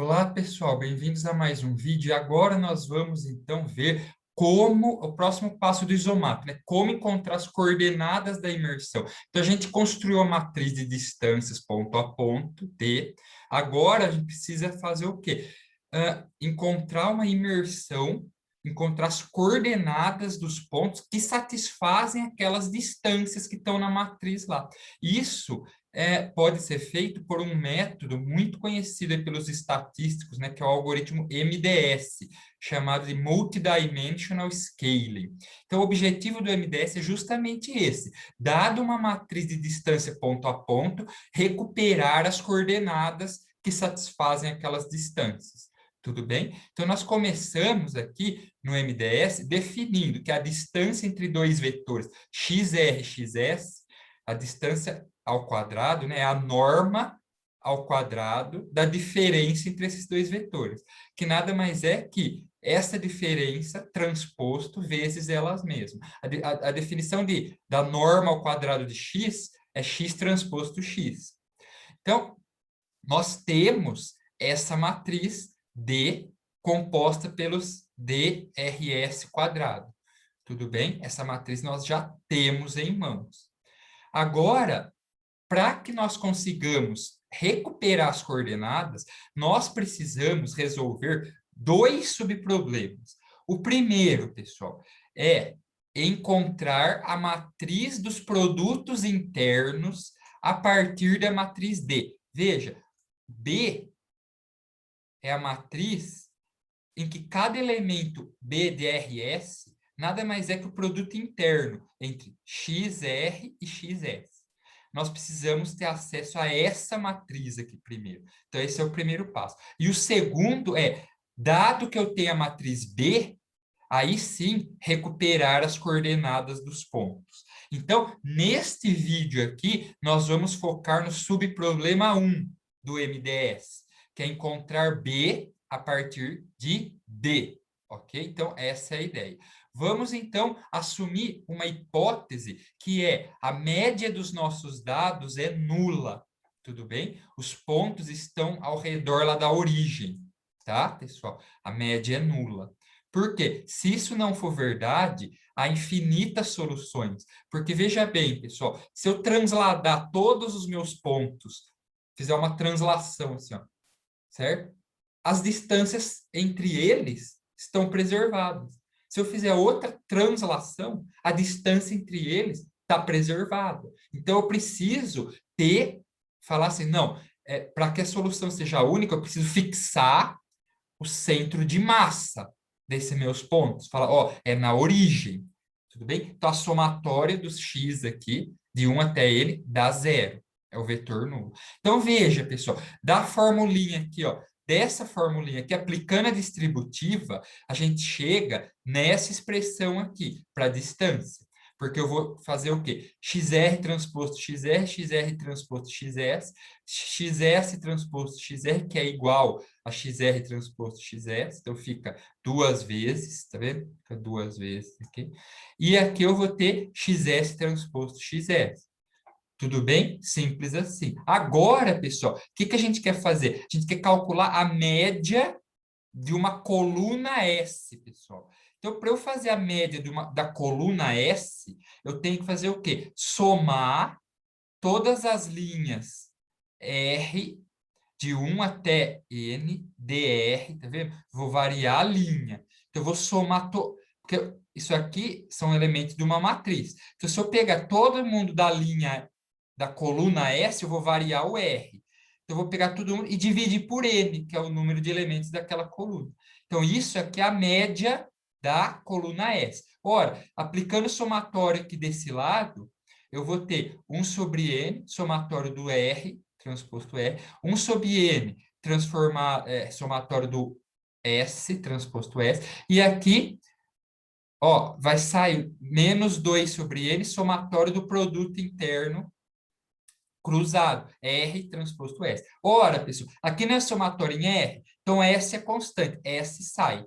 Olá, pessoal, bem-vindos a mais um vídeo. E agora nós vamos, então, ver como o próximo passo do isomap, né? Como encontrar as coordenadas da imersão. Então, a gente construiu a matriz de distâncias ponto a ponto, D. Agora, a gente precisa fazer o quê? Encontrar uma imersão, encontrar as coordenadas dos pontos que satisfazem aquelas distâncias que estão na matriz lá. Isso pode ser feito por um método muito conhecido aí pelos estatísticos, né, que é o algoritmo MDS, chamado de Multidimensional Scaling. Então, o objetivo do MDS é justamente esse: dado uma matriz de distância ponto a ponto, recuperar as coordenadas que satisfazem aquelas distâncias. Tudo bem? Então, nós começamos aqui no MDS definindo que a distância entre dois vetores XR e XS, a distância ao quadrado, né, é a norma ao quadrado da diferença entre esses dois vetores, que nada mais é que essa diferença transposto vezes elas mesmas. A definição da norma ao quadrado de x é x transposto x. Então, nós temos essa matriz D composta pelos DRS quadrado. Tudo bem? Essa matriz nós já temos em mãos. Agora, para que nós consigamos recuperar as coordenadas, nós precisamos resolver dois subproblemas. O primeiro, pessoal, é encontrar a matriz dos produtos internos a partir da matriz D. Veja, B é a matriz em que cada elemento BDRS nada mais é que o produto interno entre XR e XS. Nós precisamos ter acesso a essa matriz aqui primeiro. Então, esse é o primeiro passo. E o segundo é, dado que eu tenho a matriz B, aí sim, recuperar as coordenadas dos pontos. Então, neste vídeo aqui, nós vamos focar no subproblema 1 do MDS, que é encontrar B a partir de D, ok? Então, essa é a ideia. Vamos, então, assumir uma hipótese que é a média dos nossos dados é nula, tudo bem? Os pontos estão ao redor lá da origem, tá, pessoal? A média é nula. Por quê? Se isso não for verdade, há infinitas soluções. Porque veja bem, pessoal, se eu transladar todos os meus pontos, fizer uma translação assim, ó, certo? As distâncias entre eles estão preservadas. Se eu fizer outra translação, a distância entre eles está preservada. Então, eu preciso falar assim, não, para que a solução seja única, eu preciso fixar o centro de massa desses meus pontos. Fala, ó, é na origem. Tudo bem? Então, a somatória dos x aqui, de 1 até ele, dá zero. É o vetor nulo. Então, veja, pessoal, da formulinha aqui, ó, dessa formulinha aqui, aplicando a distributiva, a gente chega nessa expressão aqui, para a distância. Porque eu vou fazer o quê? XR transposto XR, XR transposto XS, XS transposto XR, que é igual a XR transposto XS, então fica duas vezes, tá vendo? Fica duas vezes aqui. E aqui eu vou ter XS transposto XS. Tudo bem? Simples assim. Agora, pessoal, o que a gente quer fazer? A gente quer calcular a média de uma coluna S, pessoal. Então, para eu fazer a média da coluna S, eu tenho que fazer o quê? Somar todas as linhas R de 1 até N, DR, tá vendo? Vou variar a linha. Então, eu vou somar... Porque isso aqui são elementos de uma matriz. Então, se eu pegar todo mundo da linha da coluna S, eu vou variar o R. Então, eu vou pegar tudo e dividir por N, que é o número de elementos daquela coluna. Então, isso aqui é a média da coluna S. Ora, aplicando o somatório aqui desse lado, eu vou ter 1 sobre N, somatório do R, transposto R, 1 sobre N, somatório do S, transposto S, e aqui, ó, vai sair menos 2 sobre N, somatório do produto interno cruzado, R transposto S. Ora, pessoal, aqui não é somatório em R, então S é constante, S sai.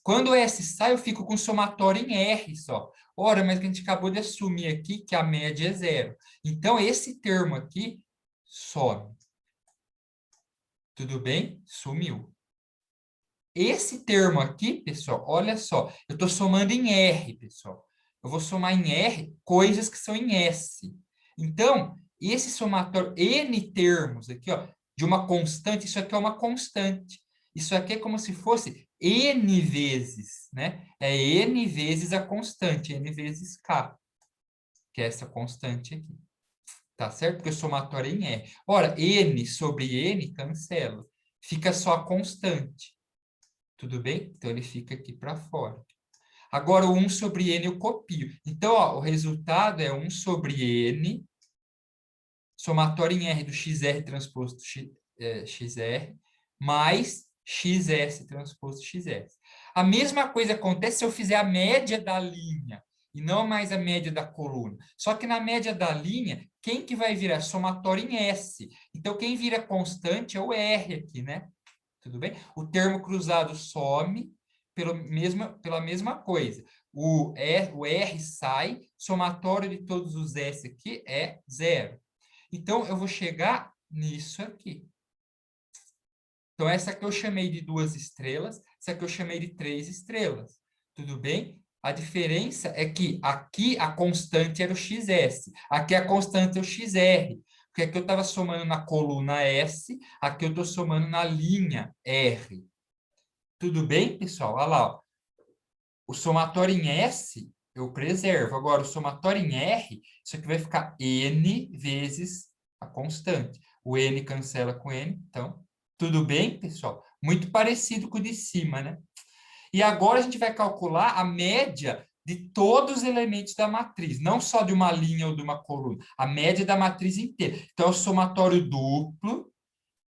Quando S sai, eu fico com somatório em R só. Ora, mas a gente acabou de assumir aqui que a média é zero. Então, esse termo aqui some. Tudo bem? Sumiu. Esse termo aqui, pessoal, olha só, eu estou somando em R, pessoal. Eu vou somar em R coisas que são em S. Então, esse somatório, N termos aqui, ó, de uma constante, isso aqui é uma constante. Isso aqui é como se fosse N vezes, né? É N vezes a constante, N vezes K, que é essa constante aqui. Tá certo? Porque o somatório é em R. Ora, N sobre N cancela. Fica só a constante. Tudo bem? Então, ele fica aqui para fora. Agora, o 1 sobre n eu copio. Então, ó, o resultado é 1 sobre n, somatório em R do XR transposto XR, mais XS transposto XS. A mesma coisa acontece se eu fizer a média da linha, e não mais a média da coluna. Só que na média da linha, quem que vai virar? Somatório em S. Então, quem vira constante é o R aqui, né? Tudo bem? O termo cruzado some pela mesma coisa. O R sai, somatório de todos os S aqui é zero. Então, eu vou chegar nisso aqui. Então, essa aqui eu chamei de 2 estrelas, essa aqui eu chamei de 3 estrelas. Tudo bem? A diferença é que aqui a constante era o XS, aqui a constante é o XR. Porque aqui eu estava somando na coluna S, aqui eu estou somando na linha R. Tudo bem, pessoal? Olha lá, ó. O somatório em S eu preservo. Agora, o somatório em R, isso aqui vai ficar N vezes a constante. O N cancela com N, então, tudo bem, pessoal? Muito parecido com o de cima, né? E agora a gente vai calcular a média de todos os elementos da matriz, não só de uma linha ou de uma coluna, a média da matriz inteira. Então, é o somatório duplo,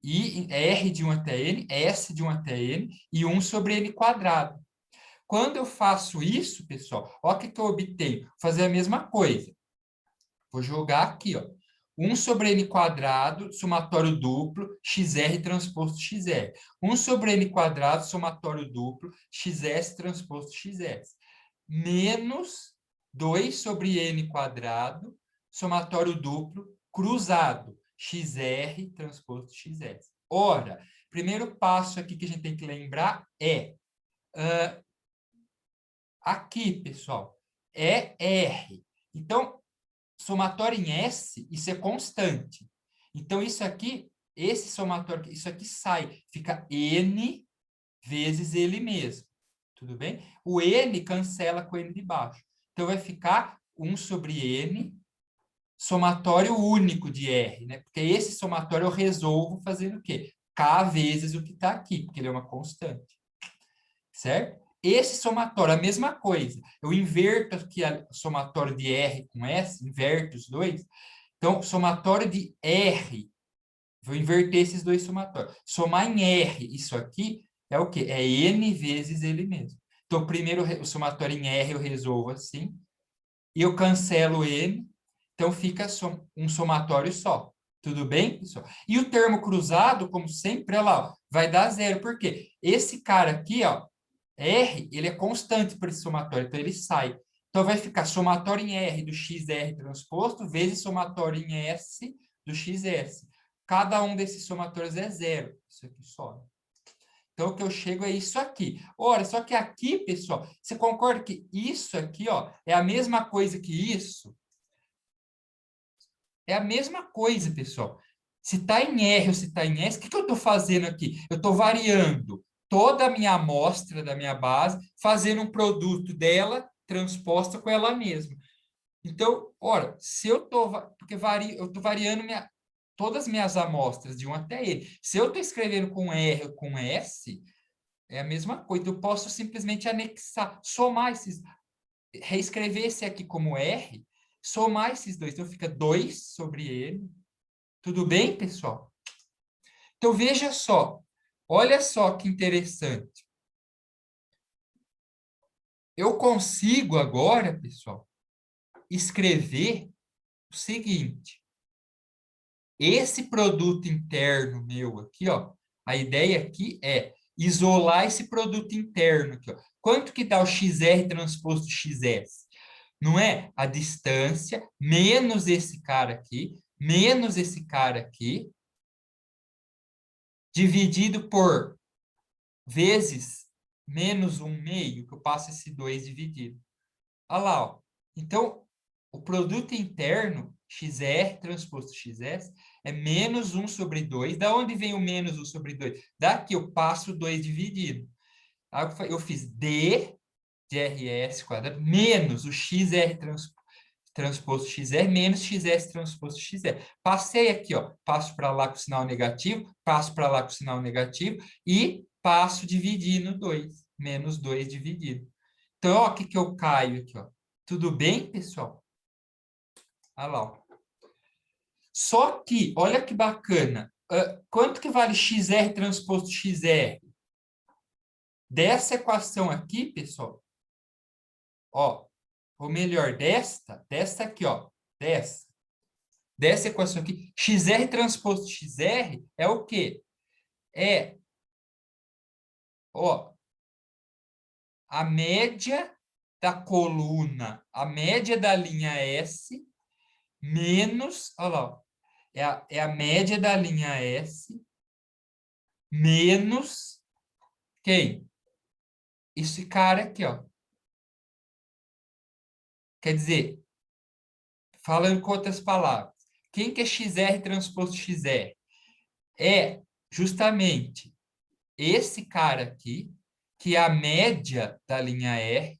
e R de 1 até N, S de 1 até N, e 1 sobre N quadrado. Quando eu faço isso, pessoal, olha o que eu obtenho. Vou fazer a mesma coisa. Vou jogar aqui, ó. 1 sobre n quadrado, somatório duplo, xr transposto xr. 1 sobre n quadrado, somatório duplo, xs transposto xs. Menos 2 sobre n quadrado, somatório duplo, cruzado, xr transposto xs. Ora, primeiro passo aqui que a gente tem que lembrar é... aqui, pessoal, é R. Então, somatório em S, isso é constante. Então, isso aqui, esse somatório, isso aqui sai, fica N vezes ele mesmo. Tudo bem? O N cancela com o N de baixo. Então, vai ficar 1 sobre N, somatório único de R, né? Porque esse somatório eu resolvo fazendo o quê? K vezes o que está aqui, porque ele é uma constante. Certo? Esse somatório, a mesma coisa. Eu inverto aqui o somatório de R com S, inverto os dois. Então, somatório de R, vou inverter esses dois somatórios. Somar em R, isso aqui, é o quê? É N vezes ele mesmo. Então, primeiro o somatório em R eu resolvo assim, e eu cancelo N, então fica um somatório só. Tudo bem, pessoal? E o termo cruzado, como sempre, olha lá, ó, vai dar zero. Por quê? Esse cara aqui, ó, R, ele é constante para esse somatório, então ele sai. Então, vai ficar somatório em R do XR transposto vezes somatório em S do XS. Cada um desses somatórios é zero. Isso aqui sobe. Então, o que eu chego é isso aqui. Ora, só que aqui, pessoal, você concorda que isso aqui, ó, é a mesma coisa que isso? É a mesma coisa, pessoal. Se está em R ou se está em S, o que eu estou fazendo aqui? Eu estou variando toda a minha amostra da minha base, fazendo um produto dela transposta com ela mesma. Então, ora, se eu estou... Porque eu estou variando todas as minhas amostras, de 1 até N. Se eu estou escrevendo com R ou com S, é a mesma coisa. Eu posso simplesmente anexar, somar esses... Reescrever esse aqui como R, somar esses dois. Então, fica 2 sobre N. Tudo bem, pessoal? Então, veja só. Olha só que interessante. Eu consigo agora, pessoal, escrever o seguinte. Esse produto interno meu aqui, ó, a ideia aqui é isolar esse produto interno aqui, ó. Quanto que dá o XR transposto XS? Não é a distância menos esse cara aqui, menos esse cara aqui, dividido por vezes menos 1/2, que eu passo esse 2 dividido. Olha lá, ó. Então, o produto interno, XR transposto XS, é menos 1 sobre 2. Da onde vem o menos 1 sobre 2? Daqui eu passo o 2 dividido. Aí eu fiz D de RS quadrado menos o XR transposto XR menos XS transposto XR. Passei aqui, ó, passo para lá com o sinal negativo, passo para lá com o sinal negativo e passo dividindo 2, menos 2 dividido. Então, ó, o que eu caio aqui, ó. Tudo bem, pessoal? Olha lá, ó. Só que, olha que bacana, quanto que vale XR transposto XR? Dessa equação aqui, pessoal, ó, ou melhor, desta aqui, ó, dessa equação aqui, XR transposto XR é o quê? É, ó, a média da coluna, a média da linha S, menos, olha lá, ó, é a média da linha S, menos, quem? Esse cara aqui, ó. Quer dizer, falando com outras palavras, quem que é XR transposto XR? É justamente esse cara aqui, que é a média da linha R,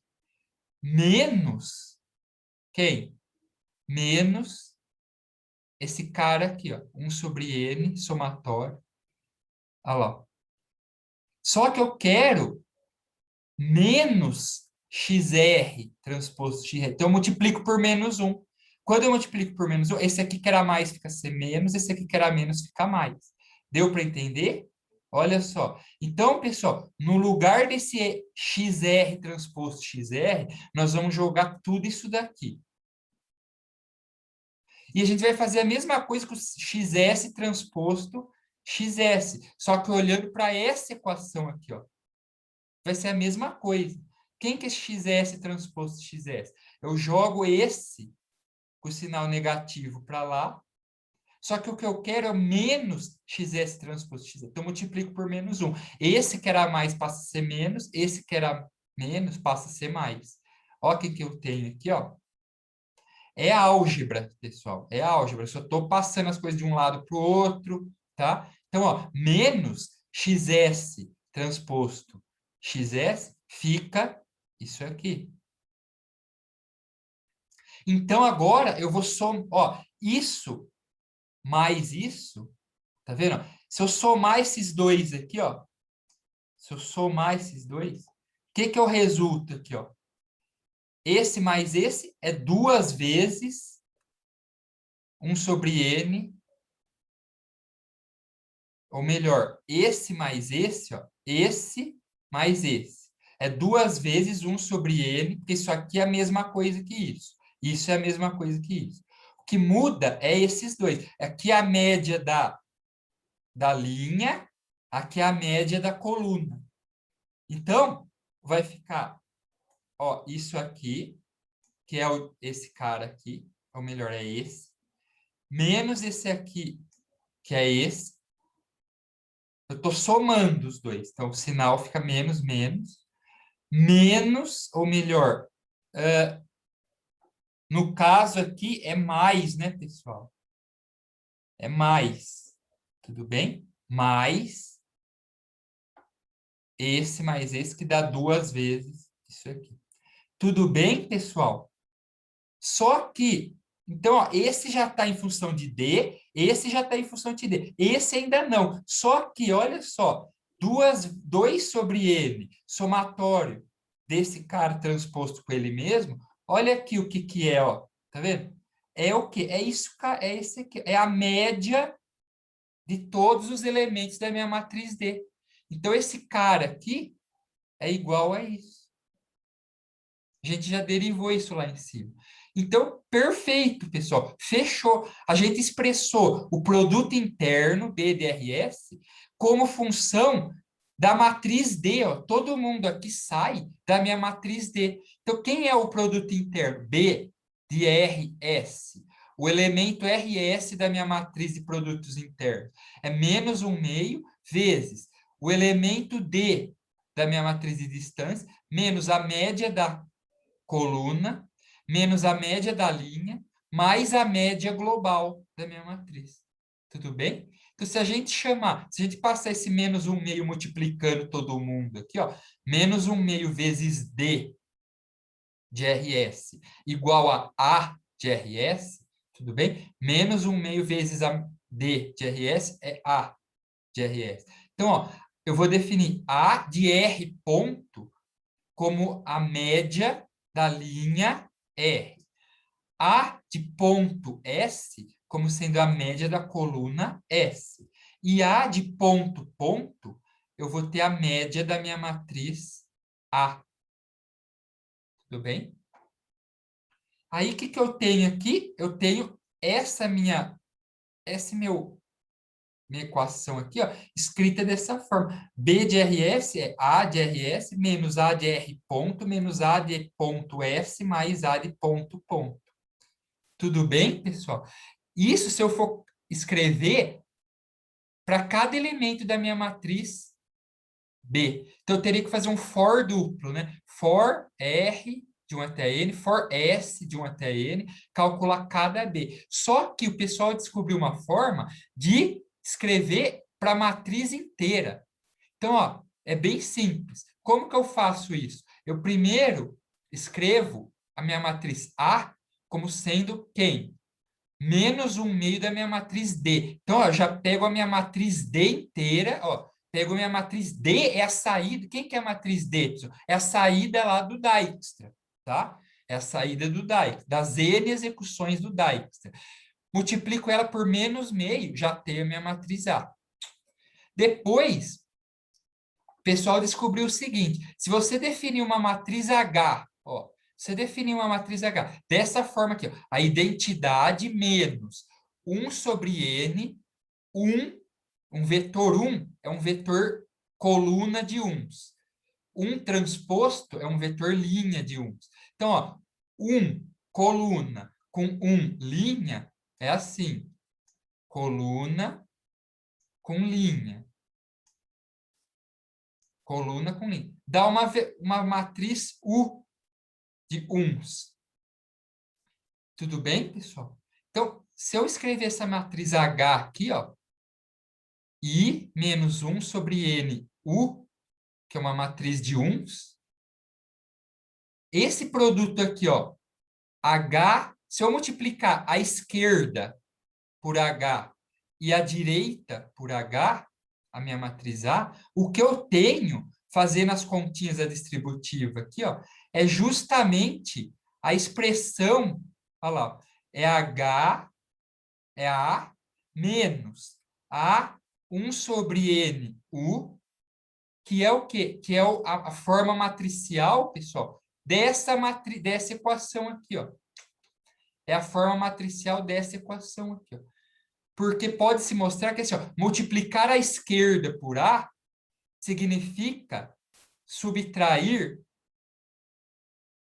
menos quem? Menos esse cara aqui, ó, 1 sobre N, somatório. Olha lá. Só que eu quero menos XR transposto XR. Então, eu multiplico por menos 1. Quando eu multiplico por menos 1, esse aqui que era mais fica ser menos, esse aqui que era menos fica mais. Deu para entender? Olha só. Então, pessoal, no lugar desse XR transposto XR, nós vamos jogar tudo isso daqui. E a gente vai fazer a mesma coisa com o XS transposto XS, só que olhando para essa equação aqui, ó. Vai ser a mesma coisa. Quem que é XS transposto XS? Eu jogo esse com o sinal negativo para lá, só que o que eu quero é menos XS transposto XS. Então, eu multiplico por menos 1. Esse que era mais passa a ser menos, esse que era menos passa a ser mais. Olha o que eu tenho aqui, ó. É álgebra, pessoal. É álgebra. Eu só estou passando as coisas de um lado para o outro, tá? Então, ó, menos XS transposto XS fica isso aqui. Então, agora eu vou somar, ó, isso mais isso, tá vendo? Se eu somar esses dois aqui, ó, se eu somar esses dois, o que eu resulto aqui, ó? Esse mais esse é 2 vezes 1 sobre N, ou melhor, esse mais esse, ó, esse mais esse. É 2 vezes 1 sobre N, porque isso aqui é a mesma coisa que isso. Isso é a mesma coisa que isso. O que muda é esses dois. Aqui é a média da linha, aqui é a média da coluna. Então, vai ficar, ó, isso aqui, que é esse cara aqui, ou melhor, é esse, menos esse aqui, que é esse. Eu estou somando os dois, então o sinal fica menos, menos, menos, ou melhor, no caso aqui é mais, né, pessoal? É mais, tudo bem? Mais esse que dá 2 vezes isso aqui. Tudo bem, pessoal? Só que, então, ó, esse já está em função de D, esse já está em função de D. Esse ainda não. Só que, olha só, 2 sobre N, somatório desse cara transposto com ele mesmo, olha aqui o que é, ó. Tá vendo? É o quê? É isso, é esse aqui. É a média de todos os elementos da minha matriz D. Então, esse cara aqui é igual a isso. A gente já derivou isso lá em cima. Então, perfeito, pessoal. Fechou. A gente expressou o produto interno, BDRS, como função da matriz D. Ó. Todo mundo aqui sai da minha matriz D. Então, quem é o produto interno? B de RS. O elemento RS da minha matriz de produtos internos é menos 1/2 vezes o elemento D da minha matriz de distância, menos a média da coluna, menos a média da linha, mais a média global da minha matriz. Tudo bem? Então, se a gente chamar, se a gente passar esse menos 1/2 multiplicando todo mundo aqui, ó, menos 1/2 vezes D de RS igual a de RS, tudo bem? Menos 1/2 vezes a D de RS é A de RS. Então, ó, eu vou definir A de R ponto como a média da linha R. A de ponto S como sendo a média da coluna S. E A de ponto, ponto, eu vou ter a média da minha matriz A. Tudo bem? Aí, o que que eu tenho aqui? Eu tenho minha equação aqui, ó, escrita dessa forma. B de RS é A de RS menos A de R ponto menos A de ponto S mais A de ponto, ponto. Tudo bem, pessoal? Isso se eu for escrever para cada elemento da minha matriz B. Então, eu teria que fazer um for duplo, né? For R de 1 até N, for S de 1 até N, calcular cada B. Só que o pessoal descobriu uma forma de escrever para a matriz inteira. Então, ó, é bem simples. Como que eu faço isso? Eu primeiro escrevo a minha matriz A como sendo quem? Menos 1/2 da minha matriz D. Então, ó, eu já pego a minha matriz D inteira, ó, pego a minha matriz D, é a saída. Quem que é a matriz D, pessoal? É a saída lá do Dijkstra, tá? É a saída do Dijkstra, das N execuções do Dijkstra. Multiplico ela por menos meio, já tenho a minha matriz A. Depois, o pessoal descobriu o seguinte: se você definir uma matriz H, ó, você definir uma matriz H dessa forma aqui, ó, a identidade menos 1 sobre N, 1 vetor 1 é um vetor coluna de 1s. 1 transposto é um vetor linha de 1s. Então, ó, 1 coluna com 1 linha é assim, coluna com linha. Coluna com linha. Dá uma matriz U de 1s. Tudo bem, pessoal? Então, se eu escrever essa matriz H aqui, ó, I menos 1 sobre N, U, que é uma matriz de 1s, esse produto aqui, ó, H, se eu multiplicar a esquerda por H e a direita por H, a minha matriz A, o que eu tenho, fazendo as continhas da distributiva aqui, ó, é justamente a expressão, olha lá, é H, é A menos A 1 sobre N, U, que é o quê? Que é a forma matricial, pessoal, dessa equação aqui, ó. É a forma matricial dessa equação aqui, ó. Porque pode se mostrar que assim, ó, multiplicar a esquerda por A significa subtrair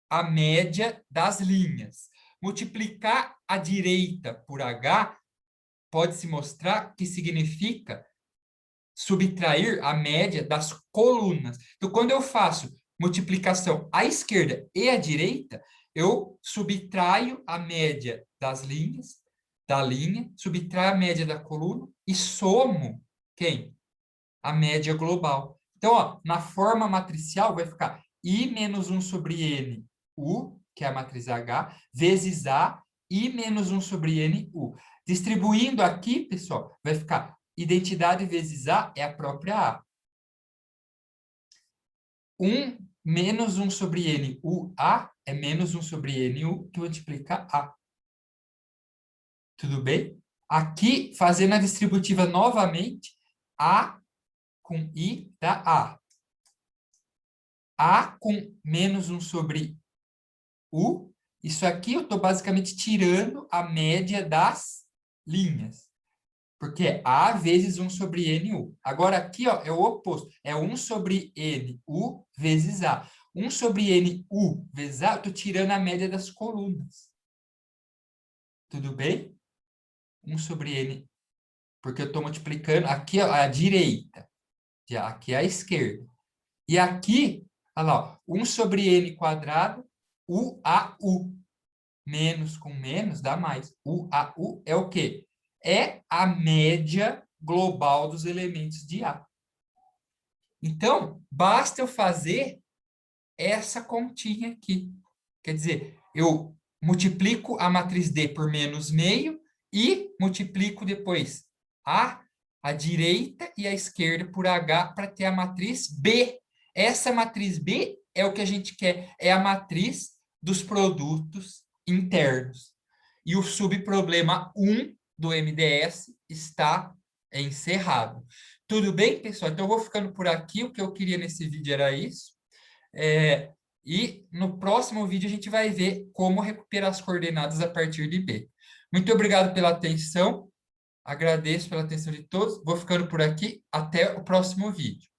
a média das linhas. Multiplicar a direita por H pode se mostrar que significa subtrair a média das colunas. Então, quando eu faço multiplicação à esquerda e à direita, eu subtraio a média das linhas, da linha, subtraio a média da coluna e somo quem? A média global. Então, ó, na forma matricial vai ficar I menos 1 sobre N, U, que é a matriz H, vezes A, I menos 1 sobre N, U. Distribuindo aqui, pessoal, vai ficar identidade vezes A é a própria A. 1 menos 1 sobre N, U, A, é menos 1 sobre N, U, que multiplica A. Tudo bem? Aqui, fazendo a distributiva novamente, A com I dá A. A com menos 1 sobre U. Isso aqui eu estou basicamente tirando a média das linhas. Porque é A vezes 1 sobre NU. Agora aqui, ó, é o oposto. É 1 sobre NU vezes A. 1 sobre NU vezes A, eu estou tirando a média das colunas. Tudo bem? 1 sobre N. Porque eu estou multiplicando aqui, ó, a direita. que aqui é a esquerda. E aqui, olha lá, ó, 1 sobre n quadrado, UAU. Menos com menos dá mais. UAU é o quê? É a média global dos elementos de A. Então, basta eu fazer essa continha aqui. Quer dizer, eu multiplico a matriz D por menos meio e multiplico depois a direita e a esquerda por H para ter a matriz B. Essa matriz B é o que a gente quer, é a matriz dos produtos internos. E o subproblema 1 do MDS está encerrado. Tudo bem, pessoal? Então, eu vou ficando por aqui. O que eu queria nesse vídeo era isso. E no próximo vídeo a gente vai ver como recuperar as coordenadas a partir de B. Muito obrigado pela atenção. Agradeço pela atenção de todos. Vou ficando por aqui. Até o próximo vídeo.